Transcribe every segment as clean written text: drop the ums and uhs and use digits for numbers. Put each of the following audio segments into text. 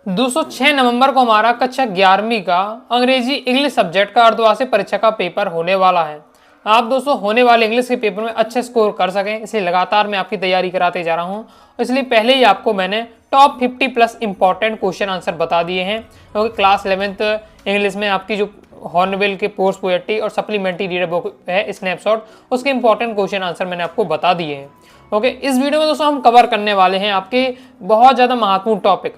206 नवंबर को हमारा कक्षा 11वीं का अंग्रेजी इंग्लिश सब्जेक्ट का अर्धवार्षिक परीक्षा का पेपर होने वाला है। आप दोस्तों होने वाले इंग्लिश के पेपर में अच्छे स्कोर कर सकें, इसलिए लगातार मैं आपकी तैयारी कराते जा रहा हूं। इसलिए पहले ही आपको मैंने top 50 plus important question answer बता दिए हैं, क्योंकि क्लास 11th इंग्लिश में आपकी जो हॉर्नबिल के पोस्ट पोएट्री और सप्लीमेंट्री रीडर बुक है स्नैपशॉट, उसके इंपॉर्टेंट क्वेश्चन आंसर मैंने आपको बता दिए हैं। ओके, इस वीडियो में दोस्तों हम कवर करने वाले हैं आपके बहुत ज़्यादा महत्वपूर्ण topic,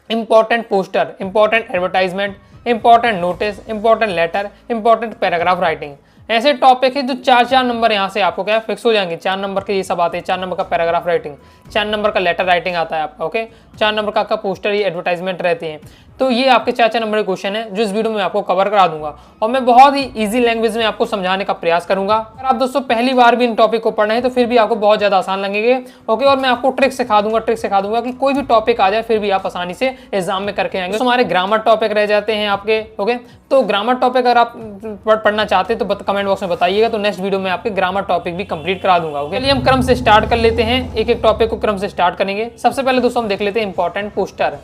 important poster, important advertisement, important notice, important letter, important paragraph writing. ऐसे टॉपिक है जो 4 नंबर यहाँ से आपको क्या फिक्स हो जाएंगे। 4 नंबर के ये सब आते हैं, 4 नंबर का पैराग्राफ राइटिंग, 4 नंबर का लेटर राइटिंग आता है आपका। ओके, 4 नंबर का आपका पोस्टर, ये एडवर्टाइजमेंट रहते हैं। तो ये आपके 4 नंबर के क्वेश्चन है जो इस वीडियो में आपको कवर करा दूंगा, और मैं बहुत ही इजी लैंग्वेज में आपको समझाने का प्रयास करूंगा। अगर आप दोस्तों पहली बार भी इन टॉपिक को पढ़ रहे हैं तो फिर भी आपको बहुत ज्यादा आसान लगेंगे। ओके, और मैं आपको ट्रिक सिखा दूंगा कि कोई भी टॉपिक आ जाए फिर भी आप आसानी से एग्जाम में करके आएंगे। तो हमारे ग्रामर टॉपिक रह जाते हैं आपके। ओके, तो ग्रामर टॉपिक अगर आप पढ़ना चाहते हैं तो कमेंट बॉक्स में बताइएगा, तो नेक्स्ट वीडियो में आपके ग्रामर टॉपिक भी कंप्लीट करा दूंगा। ओके, चलिए हम क्रम से स्टार्ट कर लेते हैं, एक एक टॉपिक को क्रम से स्टार्ट करेंगे। सबसे पहले दोस्तों हम देख लेते हैं इंपॉर्टेंट पोस्टर।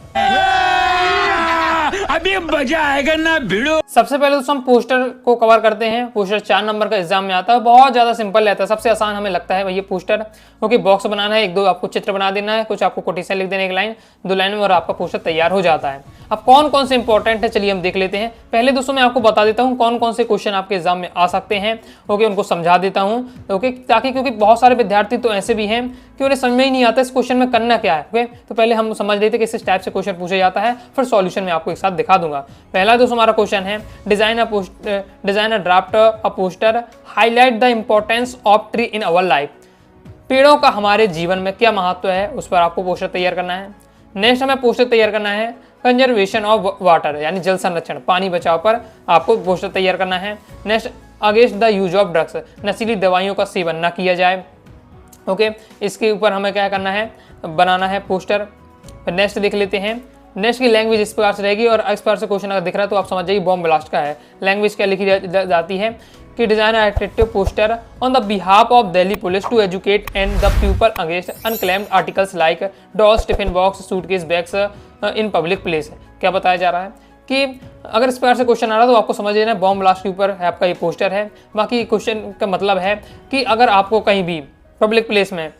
अभी मजा आएगा ना भिड़ो। सबसे पहले दोस्तों हम पोस्टर को कवर करते हैं। पोस्टर 4 नंबर का एग्जाम में आता है, बहुत ज्यादा सिंपल रहता है, सबसे आसान हमें लगता है भैया पोस्टर। क्योंकि बॉक्स बनाना है, 1-2 आपको चित्र बना देना है, कुछ आपको कोटेशन लिख देना, 1 लाइन 2 लाइन में, और आपका पोस्टर तैयार हो जाता है। अब कौन कौन से इंपॉर्टेंट है चलिए हम देख लेते हैं। पहले दोस्तों मैं आपको बता देता हूँ कौन कौन से क्वेश्चन आपके एग्जाम में आ सकते हैं। ओके, उनको समझा देता हूँ। ओके, ताकि क्योंकि बहुत सारे विद्यार्थी तो ऐसे भी हैं कि उन्हें समझ में ही नहीं आता इस क्वेश्चन में करना क्या है। ओके, तो पहले हम समझ लेते हैं कि इस टाइप से क्वेश्चन पूछा जाता है, फिर सॉल्यूशन में आपको एक साथ दिखा दूंगा। पहला दोस्तों हमारा क्वेश्चन है design a draft a poster, highlight the importance of tree in our life. पेड़ों का हमारे जीवन में क्या महत्व है, उस पर आपको पोस्टर तैयार करना है। नेक्स्ट हमें पोस्टर तैयार करना है कंजर्वेशन ऑफ वाटर, यानी जल संरक्षण, पानी बचाव पर आपको पोस्टर तैयार करना है। Next against the use of drugs, नशीली दवाइयों का सेवन न किया जाए। ओके, इसके ऊपर हमें क्या करना है, बनाना है पोस्टर। नेक्स्ट देख लेते हैं। नेक्स्ट की लैंग्वेज इस प्रकार से रहेगी, और इस प्रकार से क्वेश्चन अगर दिख रहा है तो आप समझ जाइए बॉम्ब ब्लास्ट का है। लैंग्वेज क्या लिखी जाती है कि design attractive poster on the behalf of Delhi police to educate and the people against unclaimed articles like dolls, tiffin box, suitcase bags in public place. क्या बताया जा रहा है कि अगर इस प्रकार से क्वेश्चन आ रहा है तो आपको समझ लेना है बॉम्ब ब्लास्ट के ऊपर है आपका ये पोस्टर है। बाकी क्वेश्चन का मतलब है कि अगर आपको कहीं भी पब्लिक प्लेस में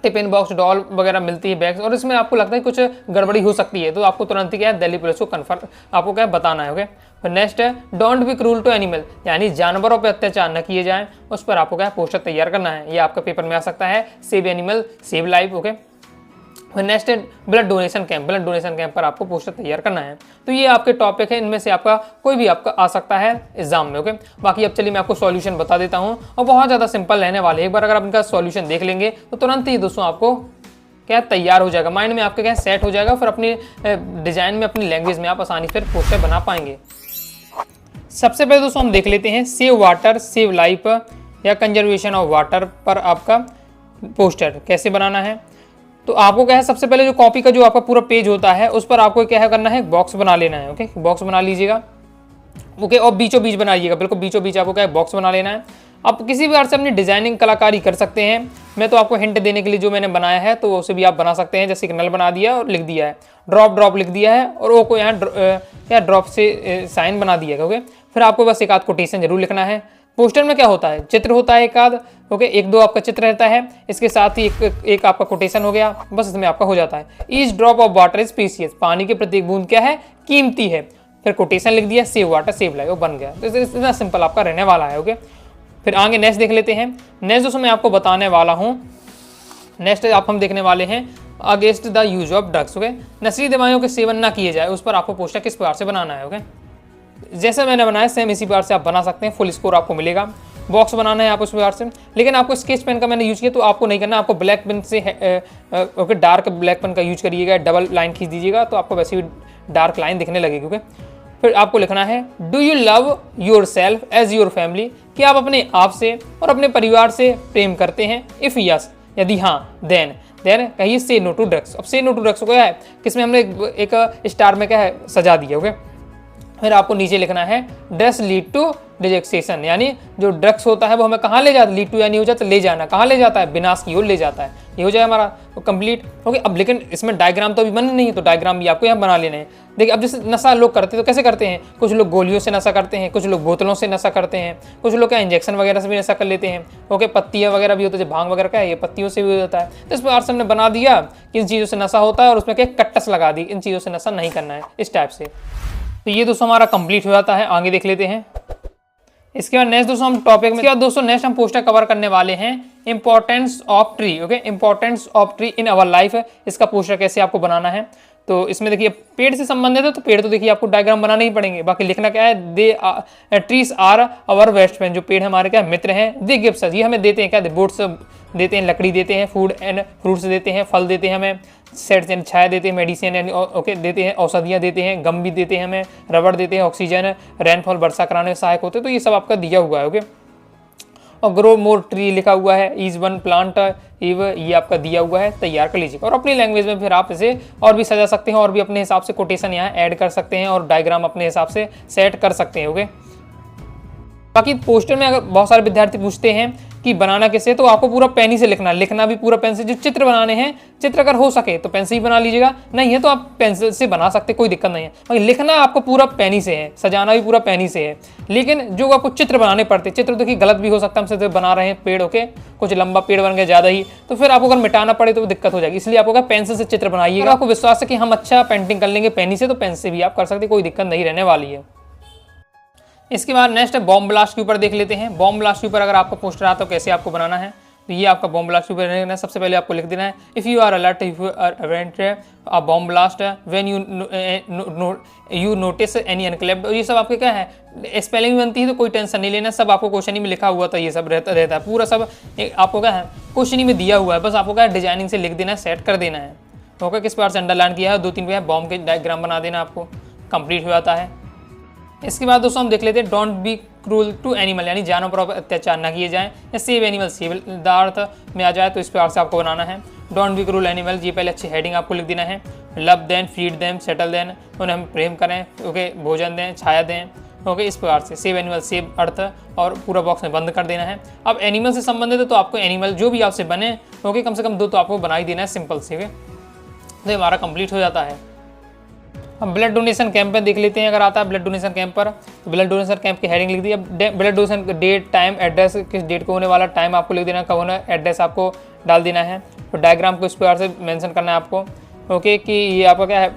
टिफिन बॉक्स, डॉल वगैरह मिलती है, बैग्स, और इसमें आपको लगता है कुछ गड़बड़ी हो सकती है, तो आपको तुरंत ही क्या है दिल्ली पुलिस को कन्फर्म आपको क्या बताना है। ओके, फिर नेक्स्ट है don't be cruel to animal, यानी जानवरों पर अत्याचार न किए जाएं, उस पर आपको क्या पोस्टर तैयार करना है। ये आपका पेपर में आ सकता है, save animal save life. Okay, फिर नेक्स्ट है ब्लड डोनेशन कैंप पर आपको पोस्टर तैयार करना है। तो ये आपके टॉपिक है, इनमें से आपका कोई भी आपका आ सकता है एग्जाम में। ओके, बाकी अब चलिए मैं आपको सॉल्यूशन बता देता हूँ, और बहुत ज़्यादा सिंपल रहने वाले। एक बार अगर आप इनका सॉल्यूशन देख लेंगे तो तुरंत ही दोस्तों आपको क्या तैयार हो जाएगा, माइंड में आपके क्या सेट हो जाएगा, फिर अपनी डिजाइन में, अपनी लैंग्वेज में आप आसानी से पोस्टर बना पाएंगे। सबसे पहले दोस्तों हम देख लेते हैं सेव वाटर सेव लाइफ या कंजर्वेशन ऑफ वाटर पर आपका पोस्टर कैसे बनाना है। तो आपको क्या है, सबसे पहले जो कॉपी का जो आपका पूरा पेज होता है उस पर आपको क्या है करना है, बॉक्स बना लेना है। ओके, बॉक्स बना लीजिएगा। ओके, और बीचों बीच बनाइएगा, बिल्कुल बीचों बीच आपको क्या है बॉक्स बना लेना है। आप किसी भी प्रकार से अपनी डिजाइनिंग कलाकारी कर सकते हैं। मैं तो आपको हिंट देने के लिए जो मैंने बनाया है तो उसे भी आप बना सकते हैं, जैसे कि नल बना दिया और लिख दिया है, ड्रॉप लिख दिया है, और ओ को यहाँ क्या ड्रॉप से साइन बना दिया है। ओके, फिर आपको बस एक आध कोटेशन जरूर लिखना है। पोस्टर में क्या होता है, चित्र होता है एक आध। ओके, 1-2 आपका चित्र रहता है, इसके साथ ही एक आपका कोटेशन हो गया, बस इसमें आपका हो जाता है। Each drop of water is precious, पानी की प्रत्येक बूंद क्या है, कीमती है। फिर कोटेशन लिख दिया, सेव वाटर सेव लाइफ, वो बन गया। तो इतना सिंपल आपका रहने वाला है। ओके, फिर आगे नेक्स्ट देख लेते हैं। नेक्स्ट दोस्तों मैं आपको बताने वाला हूँ, नेक्स्ट आप हम देखने वाले हैं against the use of drugs. Okay, नशीली दवाइयों के सेवन ना किए जाए, उस पर आपको पोस्टर किस प्रकार से बनाना है। ओके, जैसे मैंने बनाया सेम इसी प्रकार से आप बना सकते हैं, फुल स्कोर आपको मिलेगा। बॉक्स बनाना है आप उस प्रकार से, लेकिन आपको स्केच पेन का मैंने यूज किया तो आपको नहीं करना, आपको ब्लैक पेन से ओके डार्क ब्लैक पेन का यूज करिएगा, डबल लाइन खींच दीजिएगा तो आपको वैसे भी डार्क लाइन दिखने लगेगी। ओके, फिर आपको लिखना है do you love yourself as your family, कि आप अपने आप से और अपने परिवार से प्रेम करते हैं। इफ यस, यदि हाँ, देन कहिए से नो टू ड्रग्स। अब से नो टू ड्रग्स को क्या है, किसमें हमने एक स्टार में क्या है सजा दिया। ओके, फिर आपको नीचे लिखना है ड्रग्स लीड टू रिजेक्शन, यानी जो ड्रग्स होता है वो हमें कहाँ ले जाता है, लीड टू यानी हो जाता है ले जाना, कहाँ ले जाता है, विनाश की ओर ले जाता है। ये हो जाए हमारा तो कंप्लीट। ओके, अब लेकिन इसमें डायग्राम तो अभी बने नहीं है, तो डायग्राम भी आपको यहाँ बना लेने हैं। देखिए अब जैसे नशा लोग करते हैं तो कैसे करते हैं, कुछ लोग गोलियों से नशा करते हैं, कुछ लोग बोतलों से नशा करते हैं, कुछ लोग क्या इंजेक्शन वगैरह से भी नशा कर लेते हैं। ओके, पत्तियाँ वगैरह भी होता है, भांग वगैरह का है ये पत्तियों से भी होता है। तो इस प्रकार से हमने बना दिया कि इन चीज़ों से नशा होता है और उसमें क्या कट्टस लगा दी, इन चीज़ों से नशा नहीं करना है, इस टाइप से। तो ये दोस्तों हमारा कंप्लीट हो जाता है। आगे देख लेते हैं। इसके बाद नेक्स्ट दोस्तों हम टॉपिक में दोस्तों नेक्स्ट हम पोस्टर कवर करने वाले हैं importance of tree. Okay, importance of tree in our life, इसका पोस्टर कैसे आपको बनाना है। तो इसमें देखिए पेड़ से संबंधित है, तो पेड़ तो देखिए आपको डायग्राम बनाने ही पड़ेंगे। बाकी लिखना क्या है, the trees are our best friend, जो पेड़ हमारे क्या मित्र हैं। दे गिफ्ट्स, ये हमें देते हैं क्या, बोट्स देते हैं, लकड़ी देते हैं, फूड एंड फ्रूट्स देते हैं, फल देते हैं हमें, सेट्स यानी छाया देते हैं, मेडिसिन यानी ओके देते हैं, औषधियाँ देते हैं, गम भी देते हैं हमें, रबड़ देते हैं, ऑक्सीजन, रेनफॉल वर्षा कराने में सहायक होते हैं। तो ये सब आपका दिया हुआ है। ओके, और ग्रो मोर ट्री लिखा हुआ है, ईज वन प्लांट इव, ये आपका दिया हुआ है, तैयार कर लीजिएगा। और अपनी लैंग्वेज में फिर आप इसे और भी सजा सकते हैं और भी अपने हिसाब से कोटेशन यहाँ ऐड कर सकते हैं और डायग्राम अपने हिसाब से सेट कर सकते हैं। ओके, बाकी पोस्टर में अगर बहुत सारे विद्यार्थी पूछते हैं कि बनाना कैसे, तो आपको पूरा पेन ही से लिखना भी पूरा पेन से। जो चित्र बनाने हैं, चित्र अगर हो सके तो पेन से ही बना लीजिएगा, नहीं है तो आप पेंसिल से बना सकते, कोई दिक्कत नहीं है। बाकी लिखना आपको पूरा पेन ही से है, सजाना भी पूरा पेन ही से है। लेकिन जो आपको चित्र बनाने पड़ते, चित्र देखिए गलत भी हो सकता है, हम सिर्फ बना रहे हैं पेड़, ओके कुछ लंबा पेड़ बन गया ज़्यादा ही, तो फिर आपको अगर मिटाना पड़े तो दिक्कत हो जाएगी। इसलिए आपको क्या पेंसिल से चित्र बनाइएगा। आपको विश्वास है कि हम अच्छा पेंटिंग कर लेंगे पेन ही से, तो पेन से भी आप कर सकते, कोई दिक्कत नहीं रहने वाली है। इसके बाद नेक्स्ट है बॉम्ब ब्लास्ट के ऊपर देख लेते हैं। बॉम्ब ब्लास्ट के ऊपर अगर आपका पोस्टर आता तो कैसे आपको बनाना है। तो ये आपका बॉम्ब ब्लास्ट के ऊपर रहना है। सबसे पहले आपको लिख देना है if you are alert, if you are अवेंट a bomb blast when you notice any unclaimed. ये सब आपके क्या है, स्पेलिंग बनती है तो कोई टेंशन नहीं लेना, सब आपको क्वेश्चन ही में लिखा हुआ था, ये सब रहता है पूरा सब आपको क्या है क्वेश्चन ही में दिया हुआ है, बस आपको क्या डिजाइनिंग से लिख देना है, सेट कर देना है। तो ओके, किस बार से अंडरलाइन किया है, 2-3 पे बॉम्ब के डायग्राम बना देना, आपको कंप्लीट हो जाता है। इसके बाद दोस्तों हम देख लेते हैं don't be cruel to animal, यानी जानवरों पर अत्याचार ना किए जाएं, या सेव एनिमल सेव दार्थ में आ जाए, तो इस प्रकार से आपको बनाना है। डोंट बी क्रूल एनिमल, ये पहले अच्छी हेडिंग आपको लिख देना है। Love then, feed them, settle then, उन्हें हम प्रेम करें, ओके भोजन दें, छाया दें, ओके इस प्रकार से सेव एनिमल सेव अर्थ, और पूरा बॉक्स में बंद कर देना है। अब एनिमल से संबंधित है तो आपको एनिमल जो भी आपसे बने, ओके कम से कम 2 तो आपको बना ही देना है सिंपल से। तो हमारा कंप्लीट हो जाता है। हम ब्लड डोनेशन कैंप में देख लेते हैं, अगर आता है ब्लड डोनेशन कैंप पर, तो ब्लड डोनेशन कैंप की हेडिंग लिख दी। अब blood donation date, time, address, किस डेट को होने वाला, टाइम आपको लिख देना, कब होना, एड्रेस आपको डाल देना है। तो डायग्राम को इस प्रकार से मेंशन करना है आपको, ओके कि ये आपका क्या है,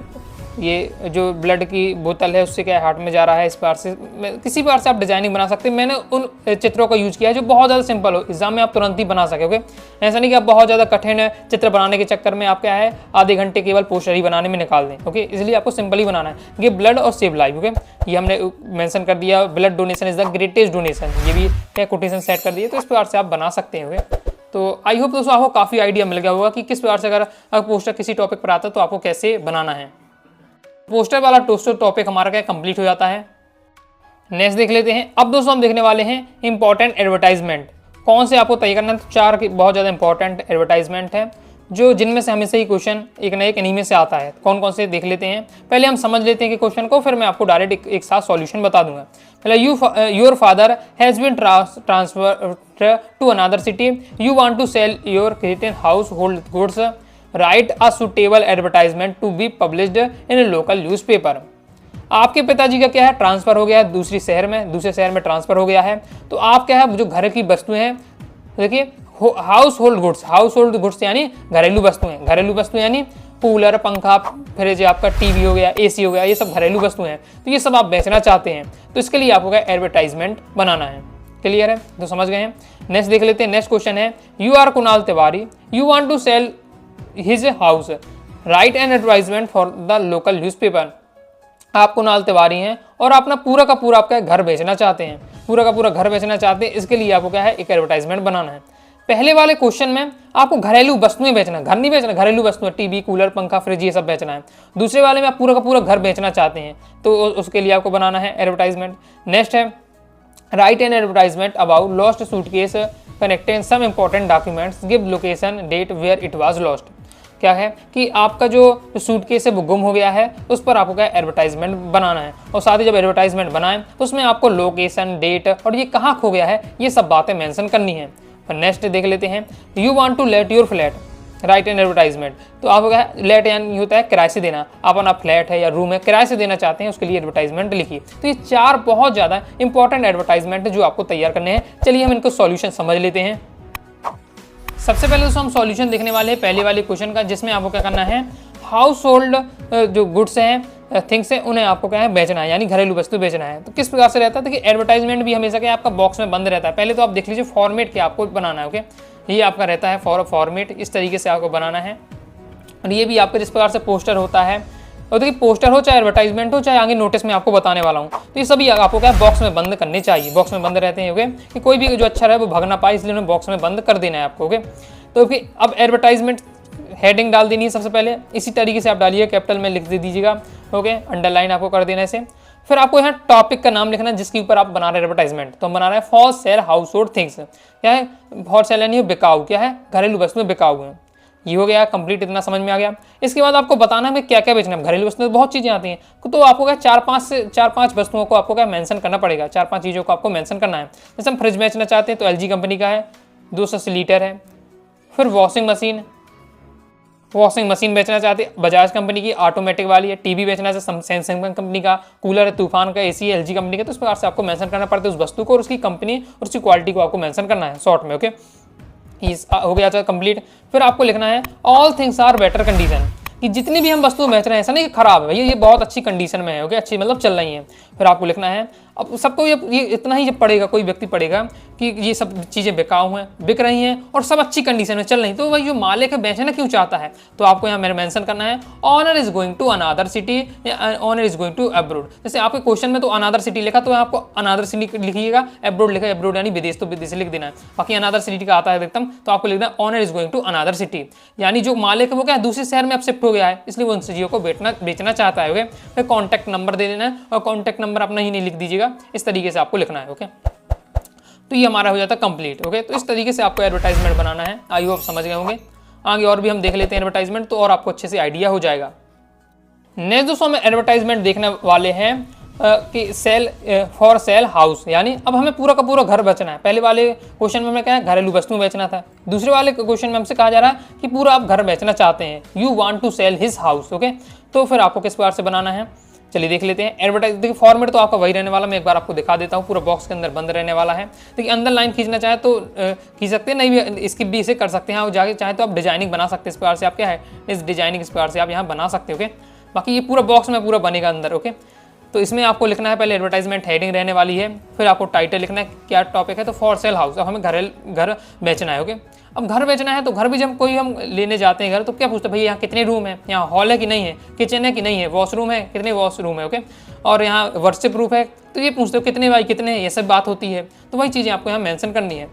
ये जो ब्लड की बोतल है उससे क्या हार्ट में जा रहा है, इस प्रकार से किसी प्रकार से आप डिजाइनिंग बना सकते हैं। मैंने उन चित्रों का यूज किया है जो बहुत ज़्यादा सिंपल हो, एग्जाम में आप तुरंत ही बना सके। ओके, ऐसा नहीं कि आप बहुत ज़्यादा कठिन चित्र बनाने के चक्कर में आप क्या है आधे घंटे केवल पोस्टर ही बनाने में निकाल दें। ओके, इसलिए आपको सिंपल ही बनाना है। गिव ब्लड और सेव लाइफ, ओके ये हमने मेंशन कर दिया। Blood donation is the greatest donation, ये भी क्या कोटेशन सेट कर दिए, तो इस प्रकार से आप बना सकते हैं। ओके, तो आई होप दोस्तों आपको काफ़ी आइडिया मिल गया होगा कि किस प्रकार से अगर पोस्टर किसी टॉपिक पर आता है तो आपको कैसे बनाना है। पोस्टर वाला टॉपिक हमारा क्या कंप्लीट हो जाता है। नेक्स्ट देख लेते हैं। अब दोस्तों हम देखने वाले हैं इंपॉर्टेंट एडवर्टाइजमेंट, कौन से आपको तय करना है। तो 4 बहुत ज़्यादा इंपॉर्टेंट एडवर्टाइजमेंट है, जो जिनमें से हमेशा ही क्वेश्चन एक ना एक इन्हीं में से आता है। कौन कौन से देख लेते हैं, पहले हम समझ लेते हैं कि क्वेश्चन को, फिर मैं आपको डायरेक्ट एक साथ सॉल्यूशन बता दूंगा। पहले your father has been transferred to another city, you want to sell your created household goods, write a suitable advertisement to be published in a local newspaper. आपके पिताजी का क्या है, ट्रांसफर हो गया है दूसरे शहर में ट्रांसफर हो गया है, तो आप क्या है जो घर की वस्तुएं हैं, देखिए हाउस होल्ड गुड्स यानी घरेलू वस्तुएं यानी कूलर, पंखा, फ्रिज, आपका टीवी हो गया, एसी हो गया, ये सब घरेलू वस्तुएं हैं, तो ये सब आप बेचना चाहते हैं, तो इसके लिए आपको क्या एडवर्टाइजमेंट बनाना है। क्लियर है, तो समझ गए हैं। नेक्स्ट देख लेते हैं। नेक्स्ट क्वेश्चन है you are Kunal Tiwari, you want to sell his house, write an advertisement for the local newspaper. आप कुणाल तिवारी हैं और अपना पूरा का पूरा आपका घर बेचना चाहते हैं, इसके लिए आपको क्या है एक एडवर्टाइजमेंट बनाना है। पहले वाले क्वेश्चन में आपको घरेलू वस्तुएं बेचना, घर नहीं बेचना, घरेलू वस्तुएं टीवी, कूलर, पंखा, फ्रिज ये सब बेचना है। दूसरे वाले में आप पूरा का पूरा घर बेचना चाहते हैं, तो उसके लिए आपको बनाना है एडवर्टाइजमेंट। नेक्स्ट है write an advertisement about lost suitcase connecting some important documents, give location, date where it was lost. क्या है कि आपका जो सूटकेस है वो गुम हो गया है, उस पर आपको क्या एडवर्टाइजमेंट बनाना है। और साथ ही जब एडवर्टाइजमेंट बनाएं तो उसमें आपको लोकेशन, डेट और ये कहाँ खो गया है, ये सब बातें मेंशन करनी है। और नेक्स्ट देख लेते हैं, you want to let your flat write an advertisement. तो आपको क्या है, लेट यानी होता है किराए से देना, आप अपना फ्लैट है या रूम है किराए से देना चाहते हैं, उसके लिए एडवर्टाइजमेंट लिखिए। तो ये 4 बहुत ज़्यादा इंपॉर्टेंट एडवर्टाइजमेंट है जो आपको तैयार करने हैं। चलिए हम इनको सॉल्यूशन समझ लेते हैं। सबसे पहले दोस्तों हम सॉल्यूशन देखने वाले हैं पहले वाले क्वेश्चन का, जिसमें आपको क्या करना है, हाउस होल्ड जो गुड्स हैं, थिंग्स हैं, उन्हें आपको क्या है बेचना है, यानी घरेलू वस्तु बेचना है। तो किस प्रकार से रहता है, देखिए एडवर्टाइजमेंट भी हमेशा क्या आपका बॉक्स में बंद रहता है। पहले तो आप देख लीजिए फॉर्मेट क्या आपको बनाना है। ओके, ये आपका रहता है फॉर्मेट, इस तरीके से आपको बनाना है। और ये भी आपका जिस प्रकार से पोस्टर होता है, और देखिए पोस्टर हो चाहे एडवर्टाइजमेंट हो चाहे आगे नोटिस में आपको बताने वाला हूँ, तो ये सभी आपको क्या बॉक्स में बंद करने चाहिए। बॉक्स में बंद रहते हैं ओके, कि कोई भी जो अच्छा रहे वो भाग ना पाए, इसलिए उन्हें बॉक्स में बंद कर देना है आपको। ओके, तो फिर अब एडवर्टाइजमेंट हेडिंग डाल देनी है सबसे पहले, इसी तरीके से आप डालिए, कैपिटल में लिख दीजिएगा। ओके, अंडरलाइन आपको कर देना इसे। फिर आपको यहाँ टॉपिक का नाम लिखना है जिसके ऊपर आप बना रहे हैं एडवर्टाइजमेंट। तो हम बना रहे हैं for sale house hold things. क्या है फॉर सेल यानी बिकाऊ, क्या है घरेलू वस्तुएं बिकाऊ हैं। ये हो गया कंप्लीट, इतना समझ में आ गया। इसके बाद आपको बताना है क्या क्या बेचना है। घरेलू वस्तुएं बहुत चीज़ें आती हैं, तो आपको क्या 4-5 वस्तुओं को आपको क्या मेंशन करना पड़ेगा, 4-5 चीज़ों को आपको मेंशन करना है। जैसे हम फ्रिज बेचना चाहते हैं तो LG कंपनी का है, 200 लीटर है। फिर वॉशिंग मशीन बेचना चाहते हैं बजाज कंपनी की ऑटोमेटिक वाली है। टीवी बेचना चाहते सैमसंग कंपनी का, कूलर है तूफान का, AC है LG कंपनी का। तो इस प्रकार से आपको मेंशन करना पड़ता है उस वस्तु को और उसकी कंपनी और उसकी क्वालिटी को आपको मेंशन करना है शॉर्ट में। ओके, हो गया था कंप्लीट। फिर आपको लिखना है all things are better condition, कि जितनी भी हम वस्तु बेच रहे हैं ऐसा नहीं कि खराब है भैया, ये बहुत अच्छी कंडीशन में है। ओके, अच्छी मतलब चल रही है। फिर आपको लिखना है, अब सबको ये इतना ही जब पढ़ेगा कोई व्यक्ति पढ़ेगा कि ये सब चीज़ें बिकाऊ हैं, बिक रही हैं और सब अच्छी कंडीशन में चल रही, तो भाई जो मालिक है बेचना क्यों चाहता है। तो आपको यहाँ मेरे मेंशन करना है owner is going to another city या owner is going to abroad. जैसे आपके क्वेश्चन में तो अनादर सिटी लिखा, तो आपको अनादर सिटी लिखिएगा, अब्रोड लिखा अब्रोड यानी विदेश, तो विदेश लिख देना है। बाकी अनादर सिटी का आता है एकदम, तो आपको लिखना है owner is going to another city, यानी जो मालिक है वो क्या दूसरे शहर में अब शिफ्ट हो गया है, इसलिए वो उन चीज़ों को बेचना चाहता है। ओके, फिर कॉन्टैक्ट नंबर दे देना है और कॉन्टैक्ट नंबर अपना ही नहीं लिख दीजिएगा, इस तरीके से आपको लिखना है। ओके, तो ये हमारा हो जाता है कंप्लीट। ओके, तो इस तरीके से आपको एडवर्टाइजमेंट बनाना है। आई होप समझ गए होंगे। आगे और भी हम देख लेते हैं एडवर्टाइजमेंट, तो और आपको अच्छे से आइडिया हो जाएगा। नेक्स्ट दोस्तों हम एडवर्टाइजमेंट देखने वाले हैं कि सेल फॉर सेल हाउस, यानी अब हमें पूरा का पूरा घर बेचना है। पहले वाले क्वेश्चन में हमें क्या है घरेलू वस्तु बेचना था, दूसरे वाले क्वेश्चन में हमसे कहा जा रहा है कि पूरा आप घर बेचना चाहते हैं, you want to sell his house. Okay, तो फिर आपको किस प्रकार से बनाना है, चलिए देख लेते हैं। एडवर्टाइज देखिए फॉर्मेट तो आपका वही रहने वाला, मैं एक बार आपको दिखा देता हूँ, पूरा बॉक्स के अंदर बंद रहने वाला है। देखिए अंदर लाइन खींचना चाहे तो खींच सकते हैं, नहीं भी स्किप भी इसे कर सकते हैं, और जाके चाहे तो आप डिजाइनिंग बना सकते हैं। इस प्रकार से आप क्या है इस डिजाइनिंग इस प्रकार से आप यहाँ बना सकते हो। ओके, बाकी ये पूरा बॉक्स में पूरा बनेगा अंदर। ओके, तो इसमें आपको लिखना है पहले एडवर्टाइजमेंट हेडिंग रहने वाली है, फिर आपको टाइटल लिखना है क्या टॉपिक है, तो फॉर सेल हाउस। अब हमें घर बेचना है। ओके, अब घर बेचना है तो घर भी जब कोई हम लेने जाते हैं घर, तो क्या पूछते हैं भैया यहाँ कितने रूम है, यहाँ हॉल है कि नहीं है, किचन है कि नहीं है, वॉशरूम है कितने वॉशरूम है। ओके, और यहाँ वर्षिप प्रूफ है, तो ये पूछते हो कितने बाई कितने, ये सब बात होती है। तो वही चीज़ें आपको यहाँ मेंशन करनी है।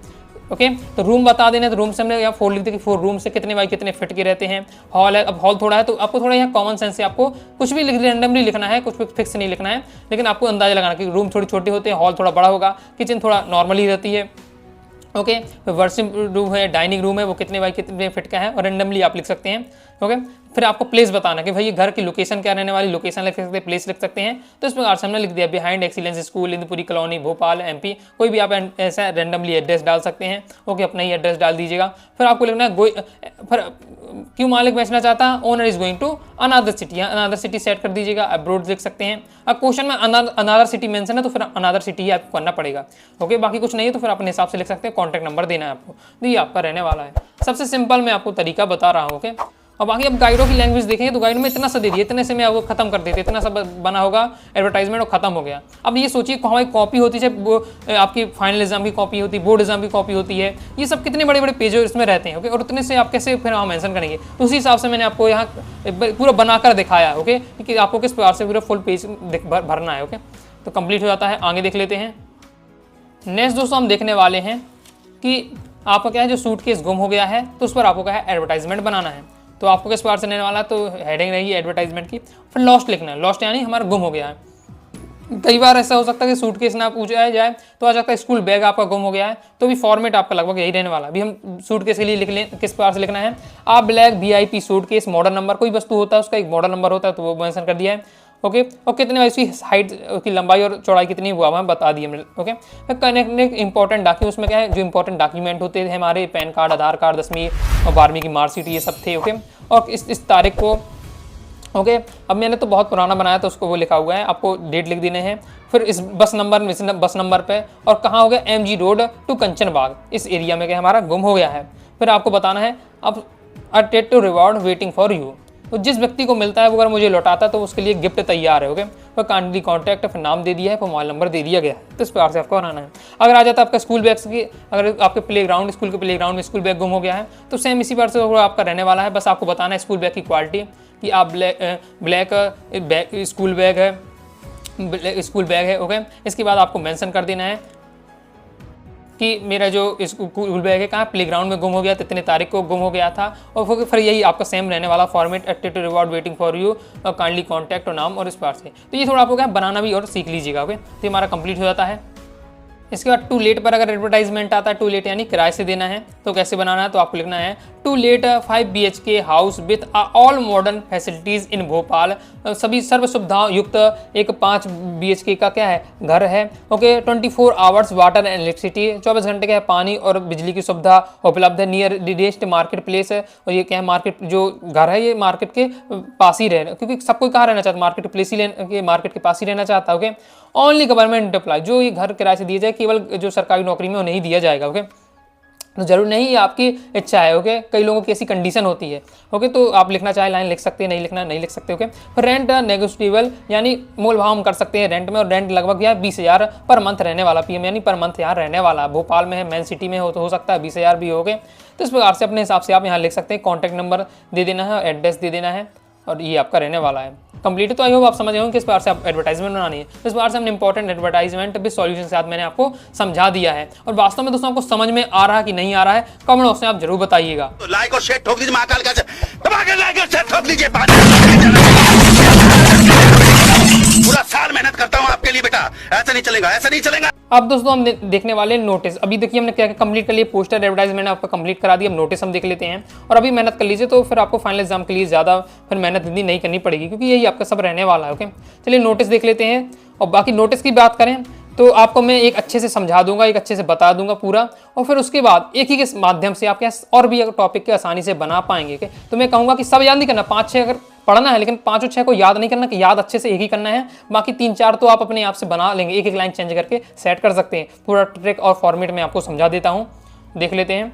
ओके, तो रूम बता देना, तो रूम से हमने यहाँ 4 लिख दिया कि 4 रूम से कितने बाई कितने फिट के रहते हैं। हॉल है, अब हॉल थोड़ा है तो आपको थोड़ा यहाँ कॉमन सेंस से आपको कुछ भी रैंडमली लिखना है, कुछ भी फिक्स नहीं लिखना है, लेकिन आपको अंदाजा लगाना कि रूम थोड़ी छोटे होते हैं, हॉल थोड़ा बड़ा होगा, किचन थोड़ा नॉर्मली रहती है। ओके, वर्शिप रूम है, डाइनिंग रूम है, वो कितने बाई कितने फिट का है, और रेंडमली आप लिख सकते हैं। ओके, फिर आपको प्लेस बताना कि भाई ये घर की लोकेशन क्या रहने वाली, लोकेशन लिख सकते हैं, प्लेस लिख सकते हैं। तो इस प्रकार से हमने लिख दिया behind excellence school Indpuri colony Bhopal MP, कोई भी आप ऐसा रैंडमली एड्रेस डाल सकते हैं। ओके, अपना ही एड्रेस डाल दीजिएगा। फिर आपको लिखना है फिर क्यों मालिक बेचना चाहता है, owner is going to another city, यहाँ अनादर सिटी सेट कर दीजिएगा, अब्रोड लिख सकते हैं। अब क्वेश्चन में अनादर सिटी मेंशन है तो फिर अनादर सिटी ही आपको करना पड़ेगा। ओके, बाकी कुछ नहीं है तो फिर अपने हिसाब से लिख सकते हैं, कॉन्टैक्ट नंबर देना है आपको, तो ये आपका रहने वाला है। सबसे सिंपल मैं आपको तरीका बता रहा हूँ। ओके, और बाकी अब गाइडों की लैंग्वेज देखेंगे तो गाइड में इतना सा दे दिए, इतने से मैं आपको खत्म कर देते, इतना सब बना होगा एडवर्टाइजमेंट और खत्म हो गया। अब ये सोचिए हमारी कॉपी होती है, वो आपकी फाइनल एग्जाम की कॉपी होती है, बोर्ड एग्जाम की कॉपी होती है, ये सब कितने बड़े बड़े पेज इसमें रहते हैं। ओके, और उतने से आप कैसे फिर वहाँ मेंशन करेंगे, तो उसी हिसाब से मैंने आपको यहाँ पूरा बनाकर दिखाया। ओके, कि आपको किस प्रकार से पूरा फुल पेज भरना है। ओके, तो कंप्लीट हो जाता है। आगे देख लेते हैं। नेक्स्ट दोस्तों हम देखने वाले हैं कि आपका क्या है जो सूटकेस गुम हो गया है, तो उस पर आपको क्या है एडवर्टाइजमेंट बनाना है। तो आपको किस प्रकार से लेने वाला है, तो हेडिंग रहेगी एडवर्टाइजमेंट की, फिर लॉस्ट लिखना है। लॉस्ट यानी हमारा गुम हो गया है। कई बार ऐसा हो सकता है कि सूटकेस ना पूछा जाए तो आ सकता है स्कूल बैग आपका गुम हो गया है, तो भी फॉर्मेट आपका लगभग यही रहने वाला है। अभी हम सूटकेस के लिए लिख लें, किस प्रकार से लिखना है, आप black VIP suitcase model number, कोई वस्तु होता है उसका एक मॉडल नंबर होता है तो वो मेंशन कर दिया है। ओके, और कितने इसकी हाइट, उसकी लंबाई और चौड़ाई कितनी है वो हमें बता दिए हमने। ओके, कनेक्ट इंपॉर्टेंट डॉक्यूमेंट, उसमें क्या है जो इंपॉर्टेंट डॉक्यूमेंट होते हैं हमारे पैन कार्ड, आधार कार्ड, 10वीं और 12वीं की मार्कशीट, ये सब थे। ओके, और इस तारीख को, ओके, अब मैंने तो बहुत पुराना बनाया तो उसको वो लिखा हुआ है, आपको डेट लिख देने हैं। फिर इस बस नंबर पे, और कहाँ हो गया, MG रोड टू कंचन बाग, इस एरिया में क्या हमारा गुम हो गया है। फिर आपको बताना है अब a to reward waiting for you, तो जिस व्यक्ति को मिलता है वो अगर मुझे लौटाता है तो उसके लिए गिफ्ट तैयार है। ओके, तो काइंडली कॉन्टैक्ट, फिर नाम दे दिया है, फिर मोबाइल नंबर दे दिया गया है, तो इस प्रकार से आपको बनाना है। अगर आ जाता है आपका स्कूल बैग्स की, अगर आपके प्लेग्राउंड, स्कूल के प्लेग्राउंड में स्कूल बैग गुम हो गया है तो सेम इसी बार से आपका रहने वाला है। बस आपको बताना है स्कूल बैग की क्वालिटी, कि आप ब्लैक स्कूल बैग है। ओके, इसके बाद आपको मेंशन कर देना है कि मेरा जो स्कूल बैग है कहाँ प्लेग्राउंड में गुम हो गया, इतने तारीख को गुम हो गया था। और फिर यही आपका सेम रहने वाला format, active reward waiting for you, और काइंडली कॉन्टैक्ट और नाम, और इस बार से तो ये थोड़ा आपको क्या बनाना भी और सीख लीजिएगा। ओके, तो हमारा कंप्लीट हो जाता है। इसके बाद टू लेट पर अगर एडवर्टाइजमेंट आता है, टू लेट यानी किराए से देना है, तो कैसे बनाना है, तो आपको लिखना है to let 5 BHK house with all modern facilities in Bhopal, सभी सर्व सुविधाओं युक्त एक 5 BHK का क्या है घर है। Okay, 24 hours water and electricity, 24 घंटे का है पानी और बिजली की सुविधा उपलब्ध है। नियर नियरेस्ट मार्केट प्लेस है, और ये क्या है मार्केट जो घर है ये मार्केट के पास ही रहे, क्योंकि सब कोई कहाँ रहना चाहता है, मार्केट प्लेस ही मार्केट के पास ही रहना चाहता है। ओके, ओनली गवर्नमेंट एम्प्लॉय, जो ये घर किराए से दिया जाए केवल जो सरकारी नौकरी में उन्हें ही दिया जाएगा। ओके, तो जरूर नहीं, ये आपकी इच्छा है। ओके, कई लोगों की ऐसी कंडीशन होती है। ओके, तो आप लिखना चाहे लाइन लिख सकते हैं, नहीं लिखना नहीं लिख सकते। ओके, रेंट नेगोशिएबल यानी मोल भाव हम कर सकते हैं रेंट में, और रेंट लगभग यार 20,000 पर मंथ रहने वाला, PM यानी पर मंथ यहाँ रहने वाला। भोपाल में है, मेन सिटी में हो तो हो सकता है 20,000 भी हो गए, तो इस प्रकार से अपने हिसाब से आप यहाँ लिख सकते हैं। कॉन्टैक्ट नंबर दे देना है, एड्रेस दे देना है, और ये आपका रहने वाला है कंप्लीट। तो आई होप आप समझ गए होंगे किस प्रकार से आप एडवर्टाइजमेंट बनानी है। इस बार से हमने इंपॉर्टेंट एडवर्टाइजमेंट भी सॉल्यूशन के साथ मैंने आपको समझा दिया है, और वास्तव में दोस्तों आपको समझ में आ रहा है कि नहीं आ रहा है, कमेंट बॉक्स में आप जरूर बताइएगा। तो लाइक और शेयर ठोक दीजिए, महाकाल का दबा के लाइक और शेयर ठोक दीजिए। पूरा साल मेहनत करता हूँ आपके लिए बेटा, ऐसा नहीं चलेगा, ऐसा नहीं चलेगा। अब दोस्तों हम देखने वाले नोटिस। अभी देखिए हमने क्या कंप्लीट कर लिया, पोस्टर एडवर्टाइजमेंट आपका कंप्लीट करा दिया। अब नोटिस हम देख लेते हैं, और अभी मेहनत कर लीजिए, तो फिर आपको फाइनल एग्जाम के लिए ज़्यादा फिर मेहनत इतनी नहीं करनी पड़ेगी, क्योंकि यही आपका सब रहने वाला है। ओके, चलिए नोटिस देख लेते हैं। और बाकी नोटिस की बात करें तो आपको मैं एक अच्छे से समझा दूंगा, एक अच्छे से बता दूंगा पूरा, और फिर उसके बाद एक ही के माध्यम से आप क्या और भी अगर टॉपिक के आसानी से बना पाएंगे। तो मैं कहूँगा कि सब याद नहीं करना, 5-6 अगर पढ़ना है, लेकिन 5 और 6 को याद नहीं करना, कि याद अच्छे से एक ही करना है। बाकी 3-4 तो आप अपने आप से बना लेंगे, एक एक लाइन चेंज करके सेट कर सकते हैं। पूरा ट्रिक और फॉर्मेट में आपको समझा देता हूँ, देख लेते हैं।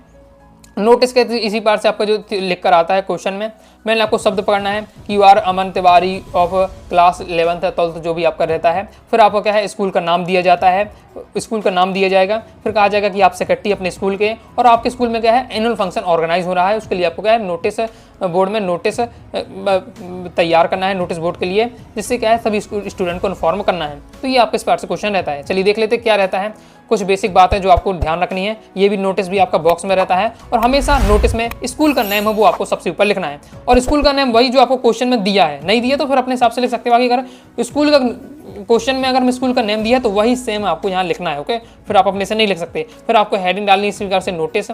नोटिस के इसी बार से आपका जो लिख कर आता है क्वेश्चन में, मैंने आपको शब्द पकड़ना है कि you are Aman Tiwari of class 11th 12th जो भी आपका रहता है। फिर आपको क्या है स्कूल का नाम दिया जाता है, स्कूल का नाम दिया जाएगा। फिर कहा जाएगा कि आप सेक्रेटरी अपने स्कूल के, और आपके स्कूल में क्या है एनुअल फंक्शन ऑर्गेनाइज हो रहा है, उसके लिए आपको क्या है नोटिस बोर्ड में नोटिस तैयार करना है नोटिस बोर्ड के लिए, जिससे क्या है सभी स्टूडेंट को इन्फॉर्म करना है। तो ये आपके इस पार्ट से क्वेश्चन रहता है। चलिए देख लेते क्या रहता है। कुछ बेसिक बातें जो आपको ध्यान रखनी है, ये भी नोटिस भी आपका बॉक्स में रहता है, और हमेशा नोटिस में स्कूल का नेम है वो आपको सबसे ऊपर लिखना है, और स्कूल का नेम वही जो आपको क्वेश्चन में दिया है, नहीं दिया तो फिर अपने हिसाब से लिख सकते हैं। बाकी अगर स्कूल का क्वेश्चन में अगर मैं स्कूल का नेम दिया तो वही सेम आपको यहाँ लिखना है। ओके, फिर आप अपने से नहीं लिख सकते। फिर आपको हेडिंग डालनी है इस प्रकार से नोटिस,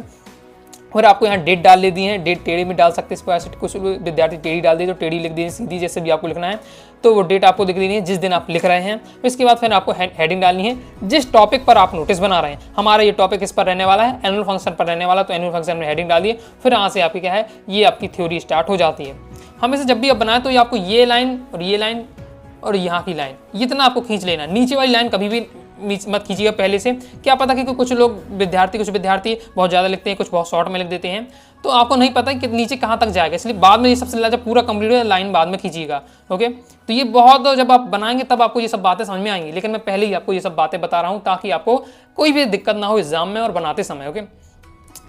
और आपको यहाँ डेट डाल दी है, डेट टेढ़ी में डाल सकते हैं। इस प्रकार से कुछ विद्यार्थी टेढ़ी डाल दिए तो टेढ़ी लिख दी, सीधी जैसे भी आपको लिखना है, तो वो डेट आपको दिख देनी है जिस दिन आप लिख रहे हैं। इसके बाद फिर आपको हेडिंग डालनी है जिस टॉपिक पर आप नोटिस बना रहे हैं। हमारा ये टॉपिक इस पर रहने वाला है, एनुअल फंक्शन पर रहने वाला, तो एनुअल फंक्शन में हेडिंग डालिए। फिर यहाँ से आपकी क्या है ये आपकी थ्योरी स्टार्ट हो जाती है। हमेशा जब भी आप बनाए तो ये आपको ये लाइन और ये लाइन और यहाँ की लाइन इतना आपको खींच लेना, नीचे वाली लाइन कभी भी मत कीजिएगा पहले से। क्या पता कि कुछ विद्यार्थी बहुत ज़्यादा लिखते हैं, कुछ बहुत शॉर्ट में लिख देते हैं, तो आपको नहीं पता कि नीचे कहाँ तक जाएगा, इसलिए बाद में ये सबसे जब पूरा कंप्लीट हो लाइन बाद में खींचिएगा। ओके, तो ये बहुत जब आप बनाएंगे तब आपको ये सब बातें समझ में आएंगी, लेकिन मैं पहले ही आपको ये सब बातें बता रहा हूँ ताकि आपको कोई भी दिक्कत ना हो एग्जाम में और बनाते समय। ओके,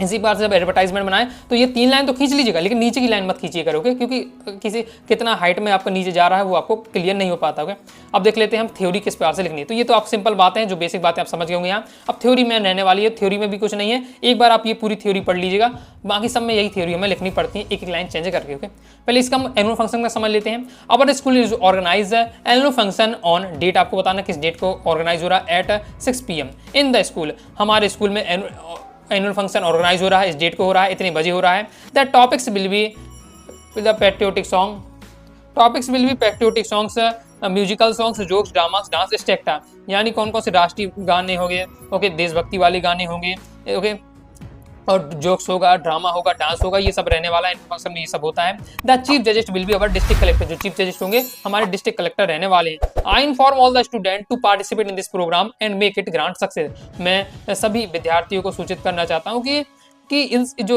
इसी बार से जब एडवर्टाइजमेंट बनाए तो ये 3 लाइन तो खींच लीजिएगा, लेकिन नीचे की लाइन मत खींचिए करोगे, क्योंकि किसी कितना हाइट में आपका नीचे जा रहा है वो आपको क्लियर नहीं हो पाता। ओके, अब देख लेते हैं हम थ्योरी किस प्रकार से लिखनी है। तो ये तो आप सिंपल बातें हैं, जो बेसिक बातें आप समझ गए होंगे यहाँ। अब थ्योरी में रहने वाली है, थ्योरी में भी कुछ नहीं है, एक बार आप ये पूरी थ्योरी पढ़ लीजिएगा, बाकी सब में यही थ्योरी हमें लिखनी पड़ती है, एक एक लाइन चेंज करके। ओके, पहले इसका हम एनुअल फंक्शन का समझ लेते हैं। Our school is organise annual function on date, आपको बताना किस डेट को ऑर्गेनाइज हो रहा है, at 6 PM in the school. हमारे स्कूल में एनुअल फंक्शन ऑर्गेनाइज हो रहा है, इस डेट को हो रहा है, इतने बजे हो रहा है। The topics will be the patriotic song, topics will be patriotic songs, musical songs, jokes, dramas, dance, etcetera. यानी कौन कौन से राष्ट्रीय गाने होंगे, ओके, देशभक्ति वाले गाने होंगे, ओके, और जोक्स होगा, ड्रामा होगा, डांस होगा, ये सब रहने वाला है। फंक्शन में ये सब होता है। The chief judges will be our district collector, जो चीफ जजेस्ट होंगे हमारे डिस्ट्रिक्ट कलेक्टर रहने वाले हैं। I inform all the student to participate in this programme and make it grand success, मैं सभी विद्यार्थियों को सूचित करना चाहता हूँ कि इन जो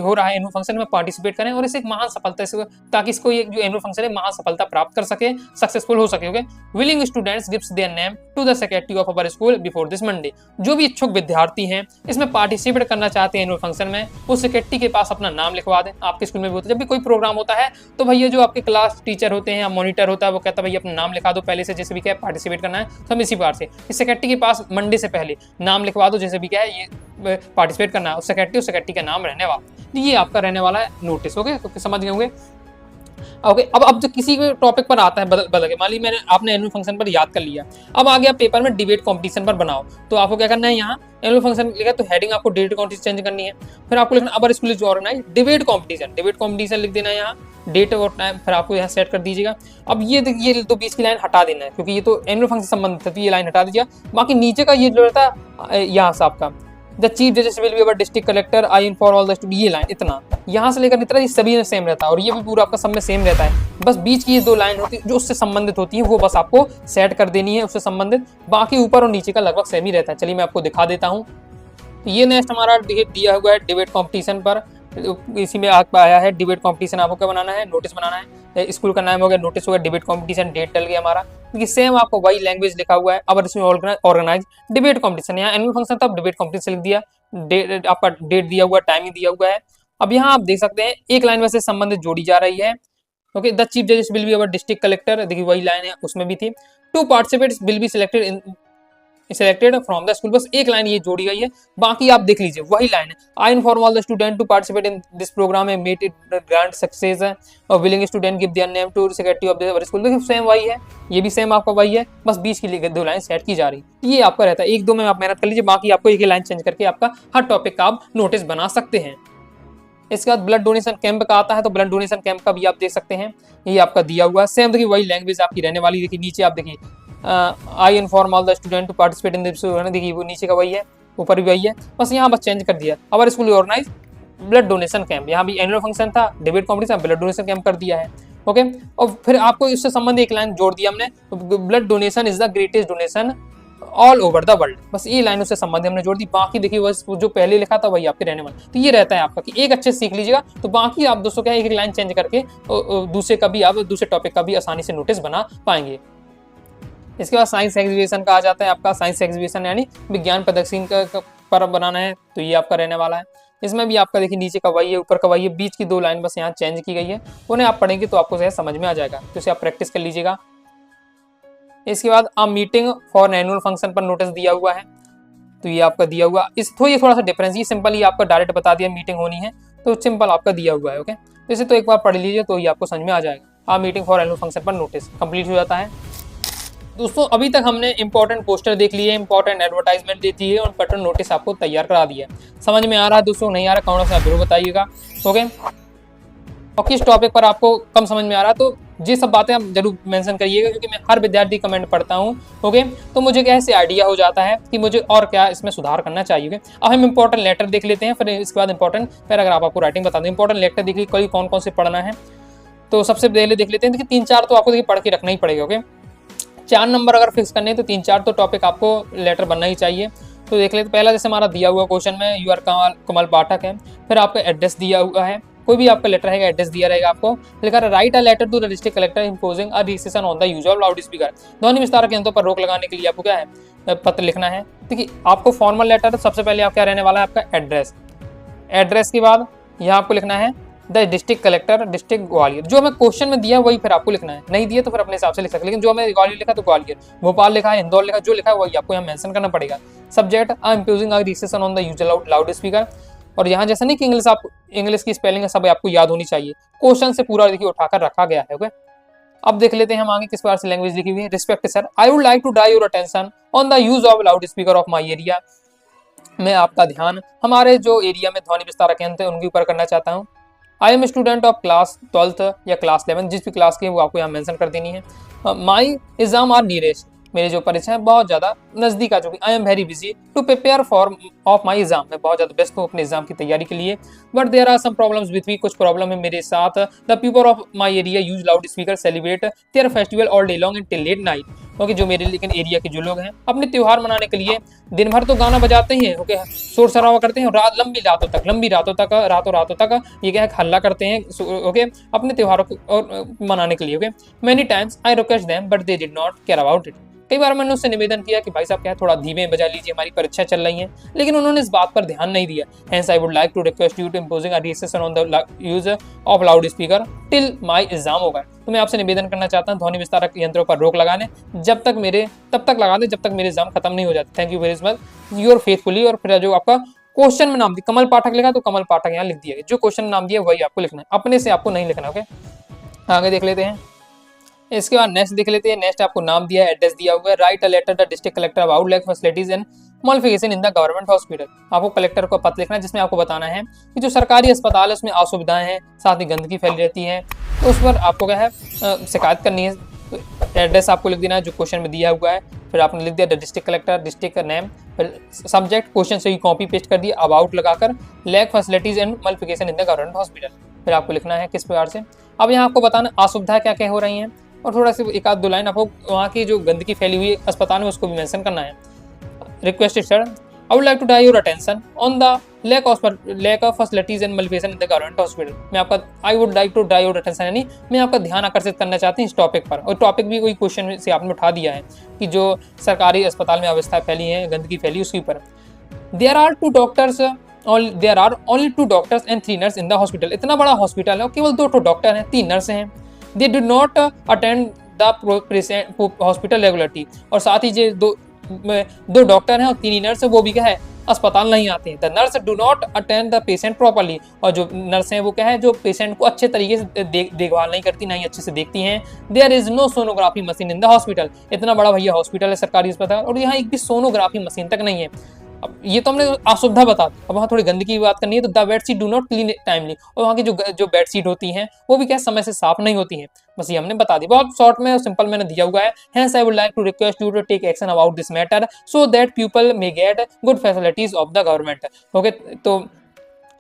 हो रहा है एनुअल फंक्शन में पार्टिसिपेट करें और इसे एक महान सफलता से, ताकि इसको ये जो एनुअल फंक्शन है महान सफलता प्राप्त कर सके, सक्सेसफुल हो सके। Okay, willing students gives their name to the secretary of our school before this Monday, जो भी इच्छुक विद्यार्थी हैं इसमें पार्टिसिपेट करना चाहते हैं एनुअल फंक्शन में, वो सेक्रेटरी के पास अपना नाम लिखवा दें। आपके स्कूल में भी होता है, जब भी कोई प्रोग्राम होता है तो भैया जो आपके क्लास टीचर होते हैं या मॉनिटर होता है वो कहता है भैया अपना नाम लिखा दो पहले से, जैसे भी क्या पार्टिसिपेट करना है। तो हम इसी बार से इस सेक्रेटरी के पास मंडे से पहले नाम लिखवा दो, जैसे भी क्या है ये पार्टिसिपेट करना है, सेक्रेटरी का नाम रहने वाला, ये आपका रहने वाला है नोटिस। ओके, तो समझ गए होंगे। ओके, अब जो किसी भी टॉपिक पर आता है बदल के, मान ली आपने एनुअल फंक्शन पर याद कर लिया, अब आ गया पेपर में डिबेट कंपटीशन पर बनाओ, तो आपको क्या करना है, यहाँ एनुअल फंक्शन लिखा तो हेडिंग आपको डिबेट कंपटीशन चेंज करनी है, फिर आपको लिखना our school is organise debate competition लिख देना है, यहाँ डेट और टाइम फिर आपको यहाँ सेट कर दीजिएगा। अब ये तो बीच की लाइन हटा देना है, क्योंकि ये तो एनुअल फंक्शन से संबंधित है, तो ये लाइन हटा दीजिए। बाकी नीचे का ये जो रहता है यहाँ से आपका द चीफ जजेस will be our district collector, I inform all the student, ये लाइन इतना यहाँ से लेकर इतना, ये सभी में सेम रहता है और ये भी पूरा आपका सब में सेम रहता है। बस बीच की ये 2 लाइन होती है जो उससे संबंधित होती है, वो बस आपको सेट कर देनी है उससे संबंधित, बाकी ऊपर और नीचे का लगभग सेम ही रहता है। चलिए मैं आपको दिखा देता हूँ। ये नेक्स्ट हमारा दिया हुआ है डिबेट कॉम्पिटिशन पर, इसी में आपका आया है डिबेट कंपटीशन। आपको क्या बनाना है, नोटिस बनाना है, स्कूल का नाम हो गया, नोटिस हो गया, डिबेट कंपटीशन, डेट डल गया हमारा, क्योंकि सेम आपको वही लैंग्वेज लिखा हुआ है। अब इसमें ऑर्गेनाइज डिबेट कंपटीशन, यहाँ एनुअल फंक्शन था, डिबेट कंपटीशन लिख दिया, आपका डेट दिया हुआ, टाइमिंग दिया हुआ है। अब यहाँ आप देख सकते हैं एक लाइन वैसे संबंधित जोड़ी जा रही है। ओके, द चीफ जजेस will be our district collector, देखिए वही लाइन है, उसमें भी थी। Two participates will be selected from the school, बस एक लाइन ये जोड़ी गई है, बाकी आप देख लीजिए वही लाइन है। I inform all the student to participate in this programme and make it grand success, और willing student give their name to secretary of their school, देखिए सेम वही है, ये भी सेम आपका वही है, बस बीच की 2 लाइन सेट की जा रही है। ये आपका रहता है, 1-2 में आप मेहनत कर लीजिए, बाकी आपको एक ही लाइन चेंज करके आपका हर टॉपिक का आप नोटिस बना सकते हैं। इसके बाद ब्लड डोनेशन कैंप का आता है, तो ब्लड डोनेशन कैंप का भी आप देख सकते हैं, ये आपका दिया हुआ है, सेम देखिए वही लैंग्वेज आपकी रहने वाली। देखिए नीचे आप देखिए I inform all the student to participate in this, देखिए वो नीचे का वही है, ऊपर भी वही है, बस यहाँ बस चेंज कर दिया। Our school organise blood donation camp, यहाँ भी एनुअल फंक्शन था, debate competition, blood donation camp कर दिया है। ओके, और फिर आपको इससे संबंधित एक लाइन जोड़ दिया हमने, blood donation is the greatest donation all over the world, बस ये लाइन उससे संबंधित हमने जोड़ दी। बाकी देखिए बस जो पहले लिखा था वही आपके रहने वाला। तो ये रहता है आपका कि एक अच्छे से सीख लीजिएगा, तो बाकी आप दोस्तों क्या एक लाइन चेंज करके दूसरे का भी आप दूसरे टॉपिक का भी आसानी से नोटिस बना पाएंगे। इसके बाद साइंस एग्जीबिशन का आ जाता है आपका, साइंस एग्जीबिशन यानी विज्ञान प्रदर्शनी का पर बनाना है, तो ये आपका रहने वाला है। इसमें भी आपका देखिए नीचे का वही है, ऊपर का वही है, बीच की 2 लाइन बस यहाँ चेंज की गई है, उन्हें आप पढ़ेंगे तो आपको समझ में आ जाएगा, तो इसे आप प्रैक्टिस कर लीजिएगा। इसके बाद आप मीटिंग फॉर एनुअल फंक्शन पर नोटिस दिया हुआ है, तो ये आपका दिया हुआ, इस तो ये थोड़ा सा डिफरेंस, ये सिंपल ही आपका डायरेक्ट बता दिया मीटिंग होनी है, तो सिंपल आपका दिया हुआ है। ओके, तो इसे तो एक बार पढ़ लीजिए तो ये आपको समझ में आ जाएगा। आप मीटिंग फॉर एनुअल फंक्शन पर नोटिस कंप्लीट हो जाता है। दोस्तों अभी तक हमने इंपॉर्टेंट पोस्टर देख लिए, इंपॉर्टेंट एडवर्टाइजमेंट दे दी है और पैटर्न नोटिस आपको तैयार करा दिया है। समझ में आ रहा है दोस्तों, नहीं आ रहा कमेंट से आप जरूर बताइएगा। ओके, और किस टॉपिक पर आपको कम समझ में आ रहा है तो ये सब बातें आप जरूर मेंशन करिएगा, क्योंकि मैं हर विद्यार्थी कमेंट पढ़ता हूँ। ओके, तो मुझे कैसे आइडिया हो जाता है कि मुझे और क्या इसमें सुधार करना चाहिए। अब हम इंपॉर्टेंट लेटर देख लेते हैं, फिर इसके बाद इंपॉर्टेंट पैराग्राफ आपको राइटिंग बता दें। इंपॉर्टेंट लेटर देख लीजिए कौन कौन से पढ़ना है, तो सबसे पहले देख लेते हैं। देखिए 3-4 तो आपको देखिए पढ़ के रखना ही पड़ेगा। ओके, 4 नंबर अगर फिक्स करने हैं तो 3-4 तो टॉपिक आपको लेटर बनना ही चाहिए। तो देख लेते, पहला जैसे हमारा दिया हुआ क्वेश्चन में यू आर कमल पाठक है, फिर आपका एड्रेस दिया हुआ है, कोई भी आपका लेटर है एड्रेस दिया रहेगा आपको, लिखा write a letter to the district collector imposing a restriction on the use of loudspeaker, ध्वनि विस्तारक यंत्रों पर रोक लगाने के लिए आपको क्या है पत्र लिखना है। देखिए आपको फॉर्मल लेटर सबसे पहले आप क्या रहने वाला है आपका एड्रेस, एड्रेस के बाद यहाँ आपको लिखना है the district collector, district Gwalior. जो हमें क्वेश्चन में दिया वही फिर आपको लिखना है, नहीं दिया तो फिर अपने हिसाब से लिख सकते, लेकिन जो हमें ग्वालियर लिखा तो ग्वालियर, भोपाल लिखा है, इंदौर लिखा, जो लिखा है वही आपको यहाँ मेंशन करना पड़ेगा। Subject I am using recession on the usual loud speaker. और यहाँ जैसा नहीं कि इंग्लिश की स्पेलिंग है सब आपको याद होनी चाहिए, क्वेश्चन से पूरा देखिए उठाकर रखा गया है। ओके, अब देख लेते हैं हम आगे किस प्रकार से लैंग्वेज लिखी हुई है। Respect sir, I would like to draw your attention on the use of loudspeaker of my area. मैं आपका ध्यान हमारे जो एरिया में ध्वनि विस्तारक यंत्र है उनके ऊपर करना चाहता हूँ। I am student of class 12th या क्लास 11, जिस भी क्लास की है वो आपको यहाँ मेंशन कर देनी है। माई एग्जाम आर नीरेस्ट, मेरे जो परीक्षा है बहुत ज़्यादा नज़दीक आ चुकी। I am very busy to prepare for of my exam, मैं बहुत ज़्यादा व्यस्त हूँ अपने एग्जाम की तैयारी के लिए। But there are some problems with me, कुछ प्रॉब्लम है मेरे साथ। The people of my area use loudspeaker celebrate their festival all day long and till late night. Okay, जो मेरे लेकिन एरिया के जो लोग हैं अपने त्यौहार मनाने के लिए दिन भर तो गाना बजाते ही हैं, ओके, शोर शराबा करते हैं, लंबी रातों तक रातों तक ये क्या है हल्ला करते हैं, ओके, अपने त्योहारों को मनाने के लिए। Okay, many times I request them but they did not care about it. कई बार मैंने उससे निवेदन किया कि भाई साहब क्या है थोड़ा धीमे बजा लीजिए, हमारी परीक्षा चल रही है, लेकिन उन्होंने इस बात पर ध्यान नहीं दिया। Hence I would like to request you to imposing a restriction on the use of loudspeaker till my exam होगा। तो मैं आपसे निवेदन करना चाहता हूँ ध्वनि विस्तारक यंत्रों पर रोक लगाने तब तक लगा दें जब तक मेरे एग्जाम खत्म नहीं हो जाते। Thank you very much, your faithfully. और फिर जो आपका क्वेश्चन में नाम दिया कमल पाठक लिखा तो कमल पाठक यहाँ लिख दिया, जो क्वेश्चन में नाम दिया वही आपको लिखना है, अपने से आपको नहीं लिखना। ओके, आगे देख लेते हैं। इसके बाद नेक्स्ट देख लेते हैं। नेक्स्ट आपको नाम दिया है, एड्रेस दिया हुआ है। Write a letter the district collector about lack facilities and modification in the government hospital. आपको कलेक्टर को पत्र लिखना है जिसमें आपको बताना है कि जो सरकारी अस्पताल है उसमें असुविधाएं हैं, साथ ही गंदगी फैली रहती है, तो उस पर आपको क्या है शिकायत करनी है। एड्रेस आपको लिख देना है जो क्वेश्चन में दिया हुआ है। फिर आपने लिख दिया the district collector, district name, फिर सब्जेक्ट क्वेश्चन से ही कॉपी पेस्ट कर दिया, अबाउट लगाकर lack facilities and modification in the government hospital. फिर आपको लिखना है किस प्रकार से। अब यहाँ आपको बताना असुविधा क्या क्या हो रही हैं, और थोड़ा सा एक आध दो लाइन आपको वहाँ की जो गंदगी फैली हुई है अस्पताल में उसको भी मेंशन करना है। Requested sir, I would like to draw your attention on the lack of facilities and modification in the government hospital. मैं आपका I would like to draw your attention यानी मैं आपका ध्यान आकर्षित करना चाहती हूँ इस टॉपिक पर, और टॉपिक भी कोई क्वेश्चन से आपने उठा दिया है कि जो सरकारी अस्पताल में अवस्था फैली है, गंदगी फैली उसके ऊपर। There are only 2 doctors and 3 nurse in the hospital. इतना बड़ा हॉस्पिटल है और केवल 2 डॉक्टर हैं, 3 नर्स हैं। They do not attend the hospital regularly, और साथ ही जो दो डॉक्टर हैं और 3 नर्स है वो भी क्या है अस्पताल नहीं आते हैं। The nurse do not attend the patient properly, और जो नर्स हैं वो क्या है जो पेशेंट को अच्छे तरीके से देखभाल नहीं करती, ना ही अच्छे से देखती हैं। There is no sonography machine in the hospital. इतना बड़ा भैया हॉस्पिटल है सरकारी अस्पताल और यहाँ एक भी सोनोग्राफी मशीन तक नहीं है। अब ये तो हमने असुविधा बता दी, अब वहाँ थोड़ी गंदगी की बात करनी है तो the bedsheet do not clean timely, और वहाँ की जो बेडशीट होती हैं वो भी क्या समय से साफ नहीं होती हैं। बस ये हमने बता दी, बहुत शॉर्ट में और सिंपल मैंने दिया हुआ है। Hence I would like to request you to take action about this matter so that people may get good facilities of the government. Okay, तो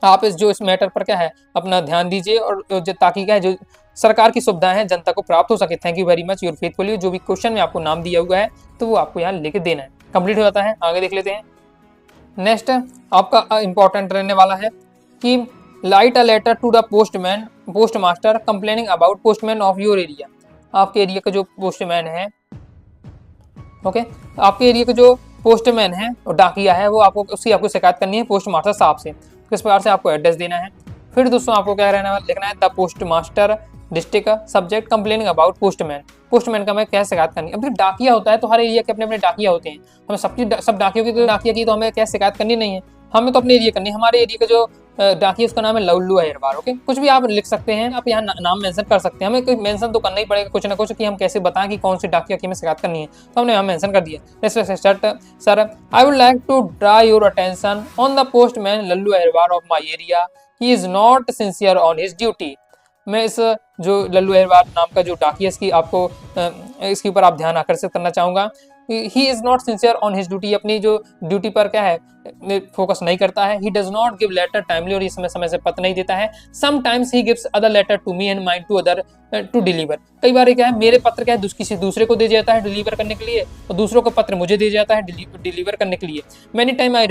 आप इस मैटर पर क्या है अपना ध्यान दीजिए, और ताकि क्या है जो सरकार की सुविधाएं हैं जनता को प्राप्त हो सके। Thank you very much, your faithfully. जो भी क्वेश्चन में आपको नाम दिया हुआ है तो वो आपको यहाँ लेके देना है। कंप्लीट हो जाता है, आगे देख लेते हैं। नेक्स्ट आपका इंपॉर्टेंट रहने वाला है कि write a letter to the post master complaining about postman of your area. आपके एरिया का जो पोस्टमैन है, ओके, आपके एरिया का जो पोस्टमैन है और डाकिया है वो आपको शिकायत करनी है पोस्ट मास्टर साहब से। किस प्रकार से आपको एड्रेस देना है। फिर दोस्तों आपको क्या लिखना है the post master district subject complaining about postman का मैं क्या शिकायत करनी है। अब डाकिया होता है तो हर एरिया के अपने अपने डाकिया होते हैं, हमें सब डाकियों की तो डाकिया की तो हमें क्या शिकायत करनी नहीं है, हमें तो अपने एरिया करनी है। हमारे एरिया का जो डाकिया उसका नाम है लल्लू अहिरवार। ओके, कुछ भी आप लिख सकते हैं, आप यहाँ नाम मेंशन कर सकते हैं, हमें कोई मेंशन तो करना ही पड़ेगा कुछ ना कुछ कि हम कैसे बताएं कि कौन सी डाकिया की हमें शिकायत करनी है, तो हमने यहाँ मेंशन कर दिया। Sir, I would like to draw your attention on the postman Lallu Ahirwar of my area, he is not sincere on his duty. मैं इस जो लल्लू अहिरवार नाम का जो डाकिया इसके ऊपर आप ध्यान आकर्षित करना चाहूँगा। ही is not sincere on his duty, अपनी जो ड्यूटी पर क्या है फोकस नहीं करता है। He does not give letter timely, और ये समय से पत्र नहीं देता है। Sometimes he gives other letter to me and mind to other to deliver. कई बार क्या है मेरे पत्र क्या है किसी दूसरे को दे जाता है डिलीवर करने के लिए, और दूसरों का पत्र मुझे दे जाता है डिलीवर करने के लिए। Many time I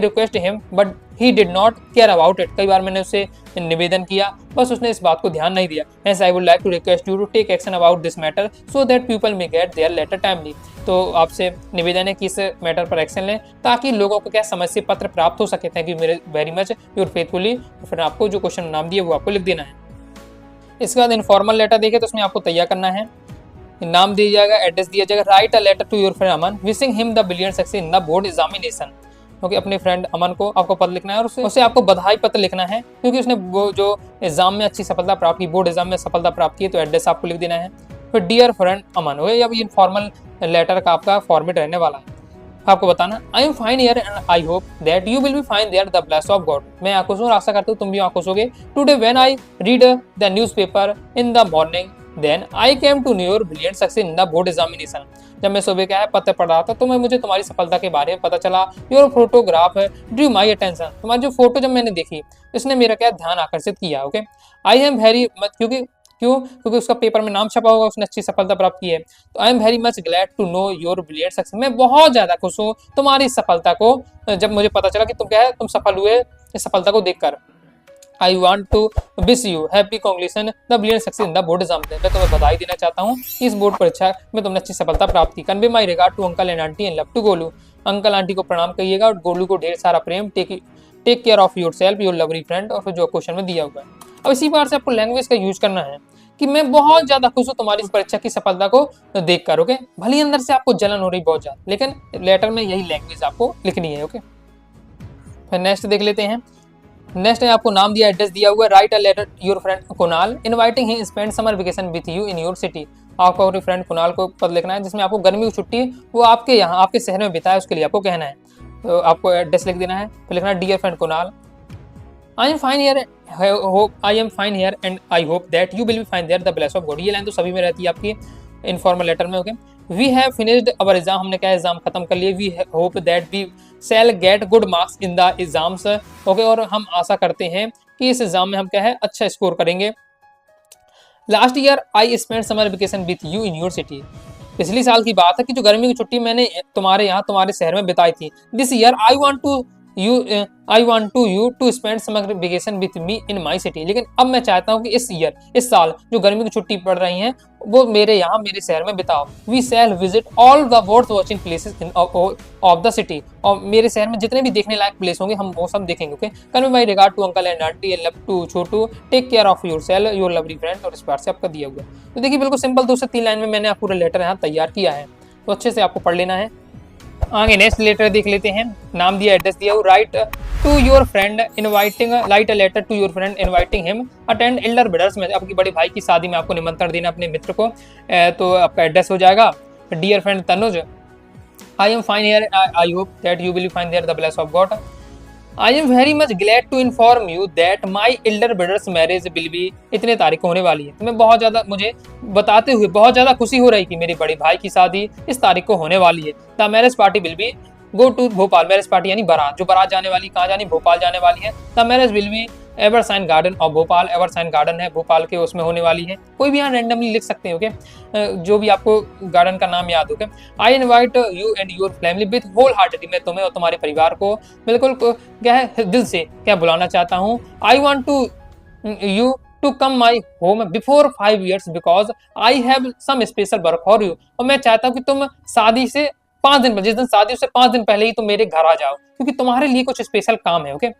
request him but he did not care about it. कई बार मैंने उससे निवेदन किया, बस उसने इस बात को ध्यान नहीं दिया। Hence I would like to request you to take action about this matter so that people may get their letter timely। तो आपसे निवेदन है कि इस मैटर पर एक्शन लें ताकि लोगों को क्या समय से पत्र प्राप्त हो सके। Thank you very much your faithfully. फिर आपको जो क्वेश्चन नाम दिए वो आपको लिख देना है। इसके बाद इनफॉर्मल लेटर देखे तो उसमें आपको तैयार करना है, नाम दिया जाएगा, एड्रेस दिया जाएगा। Write a letter to your friend Aman wishing him the brilliant success in the board examination. Okay, अपने फ्रेंड अमन को आपको पत्र लिखना है और उसे आपको बधाई पत्र लिखना है क्योंकि उसने वो जो एग्जाम में अच्छी सफलता प्राप्त की, बोर्ड एग्जाम में सफलता प्राप्त की, तो एड्रेस आपको लिख देना है। फिर डियर फ्रेंड अमन हो गया। अब इनफॉर्मल लेटर का आपका फॉर्मेट रहने वाला है। आपको बताना I am fine here and I hope that you will be fine there the bless of God. मैं यहाँ खुश हूँ, आशा करता हूँ तुम भी यहाँ खुश होगे। Today when I read the newspaper in the morning then I came to knew your brilliant success in the board examination. जब मैं सुबह क्या है पत्र पढ़ रहा था तो मुझे तुम्हारी सफलता के बारे में पता चला। Your photograph Drew my attention. तुम्हारी जो फोटो जब मैंने देखी इसने मेरा क्या ध्यान आकर्षित किया। Okay, I am very much क्योंकि उसका पेपर में नाम छपा होगा, उसने अच्छी सफलता प्राप्त की है। तो I am very much glad to know your brilliant success. मैं बहुत ज्यादा खुश हूँ तुम्हारी सफलता को, जब मुझे पता चला कि तुम क्या है तुम सफल हुए इस सफलता को देखकर। I want to wish you happy congratulation the brilliant success in the board exam. मैं तुम्हें बधाई देना चाहता हूँ इस बोर्ड परीक्षा में तुमने अच्छी सफलता प्राप्त की। Convey my regard to uncle and aunty and love to Golu. Uncle aunty को प्रणाम कहिएगा और गोलू को ढेर सारा प्रेम। Take care of yourself your lovely friend. और फिर जो क्वेश्चन में दिया हुआ है, अब इसी बार से आपको लैंग्वेज का यूज करना है कि मैं बहुत ज्यादा खुश हूँ तुम्हारी इस परीक्षा की सफलता को देखकर। ओके, भले अंदर से आपको जलन हो रही बहुत ज्यादा, लेकिन लेटर में यही लैंग्वेज आपको लिखनी है। ओके, फिर नेक्स्ट देख लेते हैं। नेक्स्ट है आपको नाम दिया, एड्रेस दिया हुआ। Write a letter your friend Kunal inviting him spend summer vacation with you in your city. आपको अपने फ्रेंड कुणाल को पत्र लिखना है जिसमें आपको गर्मी की छुट्टी वो आपके यहाँ आपके शहर में बिताए, उसके लिए आपको कहना है। तो आपको एड्रेस लिख देना है, फिर लिखना है dear friend Kunal I am fine here and I hope that you will be fine there the bless of God. ये लाइन तो सभी में रहती है आपकी इनफॉर्मल लेटर में। Okay, we have finished our exam. हमने क्या एग्जाम खत्म कर लिए। We hope that we shall get good marks in the exams. Okay, और हम आशा करते हैं कि इस एग्जाम में हम क्या है अच्छा स्कोर करेंगे। Last year I spend summer vacation with you in your city. पिछली साल की बात है कि जो गर्मी की छुट्टी मैंने तुम्हारे यहाँ तुम्हारे शहर में बिताई थी। This year I want you to spend summer vacation with me in my city. लेकिन अब मैं चाहता हूँ कि इस साल जो गर्मी की छुट्टी पड़ रही हैं वो मेरे शहर में बिताओ। We shall visit all the worth watching places of the city. और मेरे शहर में जितने भी देखने लायक प्लेस होंगे हम वो सब देखेंगे। Okay, convey my regard to uncle and aunty and love to Chhotu. Take care of yourself your lovely friend. और इस बार से आपका दिया हुआ। तो देखिए बिल्कुल सिंपल 2 से 3 लाइन में मैंने पूरा लेटर यहाँ तैयार किया है, तो अच्छे से आपको पढ़ लेना है। आगे नेक्स्ट लेटर देख लेते हैं। नाम दिया, एड्रेस दिया, write to your friend inviting write a letter to your friend inviting him attend elder brother's में। आपकी बड़े भाई की शादी में आपको निमंत्रण देना अपने मित्र को। तो आपका एड्रेस हो जाएगा dear friend Tanuj I am fine here I hope that you will find there the bless of God. I am very much glad to inform you that my elder brother's marriage will be. इतने तारीख को होने वाली है। मैं बहुत ज़्यादा मुझे बताते हुए बहुत ज़्यादा खुशी हो रही कि मेरे बड़े भाई की शादी इस तारीख को होने वाली है। The marriage party will be go to Bhopal. Marriage party यानी बारात, जो बारात जाने वाली कहाँ जानी, भोपाल जाने वाली है। The marriage will be Evershine garden of Bhopal. Evershine garden है भोपाल के, उसमें होने वाली है। कोई भी यहाँ रैंडमली लिख सकते हैं। ओके, जो भी आपको गार्डन का नाम याद हो। I invite you and your family with whole heartedly. मैं तुम्हें और तुम्हारे परिवार को बिल्कुल क्या है दिल से क्या बुलाना चाहता हूँ। I want to you to come my home before 5 years because I have some special work for you. और मैं चाहता हूँ कि तुम शादी से 5 दिन जिस दिन शादी उससे 5 दिन पहले ही तुम मेरे घर आ जाओ क्योंकि तुम्हारे लिए कुछ स्पेशल काम है। Okay,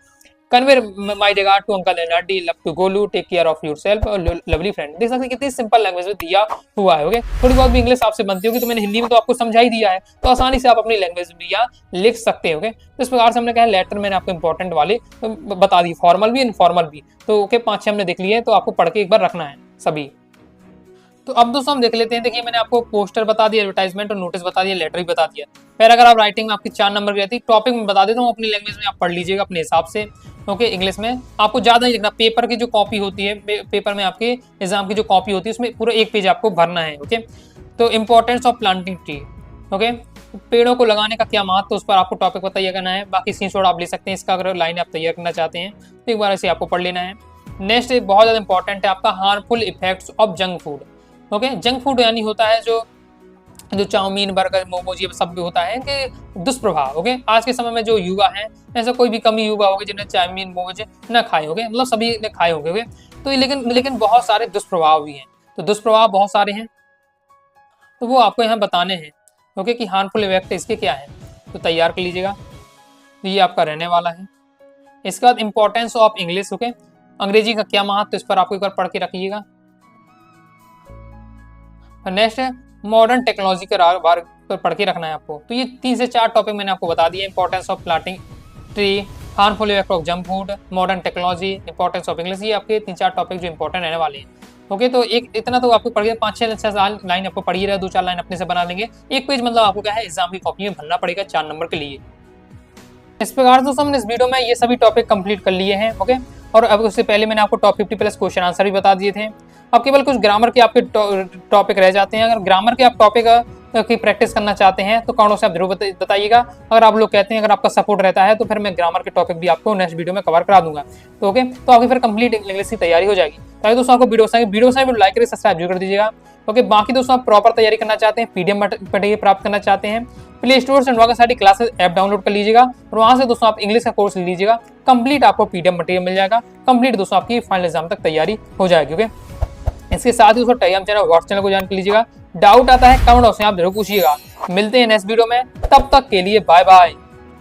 convey my regard to uncle and aunty love to Golu. Take care of yourself lovely friend. देख सकते हैं कितनी सिंपल लैंग्वेज में दिया हुआ है। ओके, थोड़ी बहुत भी इंग्लिश आपसे बनती होगी तो मैंने हिंदी में तो आपको समझा ही दिया है, तो आसानी से आप अपनी लैंग्वेज में यहाँ लिख सकते हैं। ओके, तो इस प्रकार से हमने कहा लेटर मैंने आपको इंपॉर्टेंट वाले बता दी, फॉर्मल भी इनफॉर्मल भी। तो ओके 5-6 हमने देख लिए, तो आपको पढ़ के एक बार रखना है सभी। तो अब दोस्तों हम देख लेते हैं। देखिए मैंने आपको पोस्टर बता दिया, एडवर्टाइजमेंट और नोटिस बता दिया, लेटर भी बता दिया। फिर अगर आप राइटिंग में आपकी 4 नंबर की रहती, टॉपिक में बता देता हूँ अपनी लैंग्वेज में, आप पढ़ लीजिएगा अपने हिसाब से। ओके, इंग्लिश में आपको ज़्यादा ही लिखना। पेपर की जो कॉपी होती है, पेपर में आपके एग्जाम की जो कॉपी होती है उसमें पूरा 1 पेज आपको भरना है। ओके, तो importance of planting tree. Okay, पेड़ों को लगाने का क्या महत्व, तो उस पर आपको टॉपिक पर तैयार करना है। बाकी स्क्रीनशॉट आप ले सकते हैं इसका, अगर लाइन आप तैयार करना चाहते हैं तो एक बार ऐसे आपको पढ़ लेना है। नेक्स्ट बहुत ज़्यादा इंपॉर्टेंट है आपका harmful effects of junk food. Okay, junk food यानी होता है जो जो चाउमीन, बर्गर, मोमोज ये सब भी होता है कि दुष्प्रभाव। ओके, आज के समय में जो युवा है, ऐसा कोई भी कम ही युवा होंगे जिन्हें चाउमीन, मोमोज न खाए होंगे, मतलब सभी ने खाए होंगे। तो लेकिन बहुत सारे दुष्प्रभाव भी हैं। तो दुष्प्रभाव बहुत सारे हैं, तो वो आपको यहाँ बताने हैं। ओके, कि हार्मफुल इफेक्ट इसके क्या है, तो तैयार कर लीजिएगा। तो ये आपका रहने वाला है। इसके बाद इंपॉर्टेंस ऑफ इंग्लिश। ओके, अंग्रेजी का क्या महत्व, तो इस पर आपको एक बार पढ़ के रखिएगा। नेक्स्ट है मॉडर्न टेक्नोलॉजी के बारे पर पढ़ के रखना है आपको। तो ये 3 से 4 टॉपिक मैंने आपको बता दिए। Importance of planting tree, harmful effect of junk food, modern technology, importance of English, ये आपके 3-4 टॉपिक जो इंपॉर्टेंट रहने वाले हैं। ओके, तो एक इतना तो आपको पढ़ के 5-6 लाइन आपको पढ़ी रहे, 2-4 लाइन अपने से बना लेंगे। एक पेज मतलब आपको क्या है, एग्जाम की कॉपी में भरना पड़ेगा 4 नंबर के लिए। इस प्रकार दोस्तों हमने इस वीडियो में ये सभी टॉपिक कंप्लीट कर लिए हैं। ओके, और अब उससे पहले मैंने आपको टॉप 50 प्लस क्वेश्चन आंसर भी बता दिए थे। अब केवल कुछ ग्रामर के आपके टॉपिक रह जाते हैं। अगर ग्रामर के आप टॉपिक की प्रैक्टिस करना चाहते हैं तो कमेंट से आप जरूर बताइएगा। अगर आप लोग कहते हैं, अगर आपका सपोर्ट रहता है तो फिर मैं ग्रामर के टॉपिक भी आपको नेक्स्ट वीडियो में कवर करा दूंगा। तो ओके, तो आपकी फिर कंप्लीट इंग्लिश की तैयारी हो जाएगी। ताकि दोस्तों आपको वीडियो लाइक करें, सब्सक्राइब जरूर कर दीजिएगा। ओके, बाकी दोस्तों आप प्रॉपर तैयारी करना चाहते हैं, पीडीएफ मटेरियल प्राप्त करना चाहते हैं, प्ले स्टोर से इनवा सारी क्लासेस ऐप डाउनलोड कर लीजिएगा और वहां से दोस्तों आप इंग्लिश का कोर्स ले लीजिएगा। कंप्लीट आपको पीडीएफ मटेरियल मिल जाएगा। कंप्लीट दोस्तों आपकी फाइनल एग्जाम तक तैयारी हो जाएगी। ओके, इसके साथ ही दोस्तों टेलीग्राम चैनल, व्हाट्सएप चैनल को ज्वाइन कर लीजिएगा। डाउट आता है कमेंट बॉक्स में आप जरूर पूछिएगा। मिलते हैं नेक्स्ट वीडियो में, तब तक के लिए बाय बाय।